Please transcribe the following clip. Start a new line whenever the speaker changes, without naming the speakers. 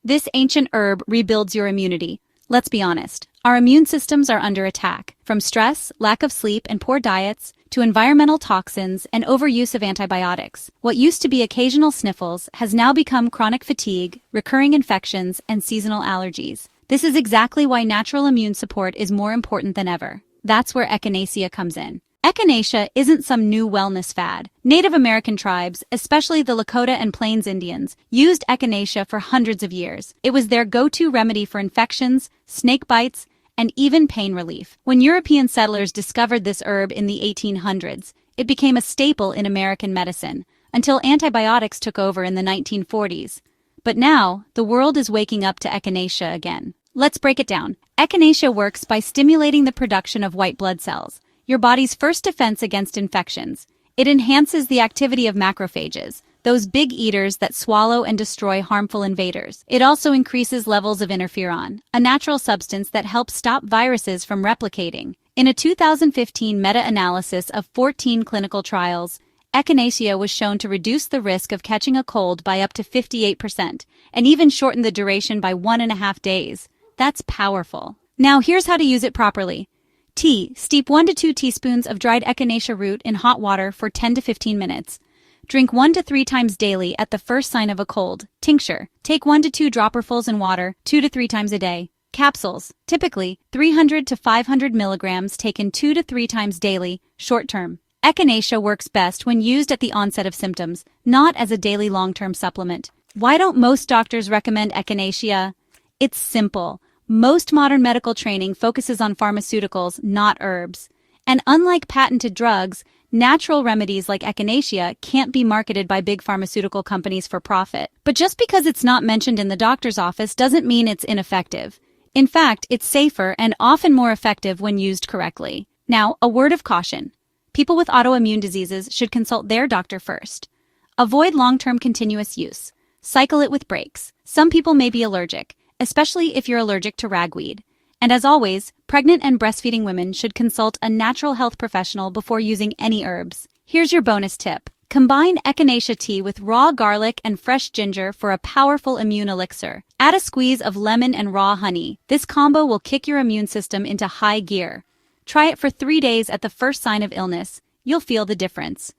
This ancient herb rebuilds your immunity. Let's be honest, our immune systems are under attack, from stress, lack of sleep, and poor diets, to environmental toxins and overuse of antibiotics. What used to be occasional sniffles has now become chronic fatigue, recurring infections, and seasonal allergies. This is exactly why natural immune support is more important than ever. That's where Echinacea comes in. Echinacea isn't some new wellness fad. Native American tribes, especially the Lakota and Plains Indians, used Echinacea for hundreds of years. It was their go-to remedy for infections, snake bites, and even pain relief. When European settlers discovered this herb in the 1800s, it became a staple in American medicine, until antibiotics took over in the 1940s. But now, the world is waking up to Echinacea again. Let's break it down. Echinacea works by stimulating the production of white blood cells, your body's first defense against infections. It enhances the activity of macrophages, those big eaters that swallow and destroy harmful invaders. It also increases levels of interferon, a natural substance that helps stop viruses from replicating. In a 2015 meta-analysis of 14 clinical trials, Echinacea was shown to reduce the risk of catching a cold by up to 58%, and even shorten the duration by 1.5 days. That's powerful. Now here's how to use it properly. Tea. Steep 1 to 2 teaspoons of dried echinacea root in hot water for 10 to 15 minutes. Drink 1 to 3 times daily at the first sign of a cold. Tincture. Take 1 to 2 dropperfuls in water 2 to 3 times a day. Capsules. Typically, 300 to 500 milligrams taken 2 to 3 times daily, short term. Echinacea works best when used at the onset of symptoms, not as a daily long-term supplement. Why don't most doctors recommend Echinacea? It's simple. Most modern medical training focuses on pharmaceuticals, not herbs. And unlike patented drugs, natural remedies like Echinacea can't be marketed by big pharmaceutical companies for profit. But just because it's not mentioned in the doctor's office doesn't mean it's ineffective. In fact, it's safer and often more effective when used correctly. Now, a word of caution. People with autoimmune diseases should consult their doctor first. Avoid long-term continuous use. Cycle it with breaks. Some people may be allergic, especially if you're allergic to ragweed. And as always, pregnant and breastfeeding women should consult a natural health professional before using any herbs. Here's your bonus tip. Combine Echinacea tea with raw garlic and fresh ginger for a powerful immune elixir. Add a squeeze of lemon and raw honey. This combo will kick your immune system into high gear. Try it for 3 days at the first sign of illness. You'll feel the difference.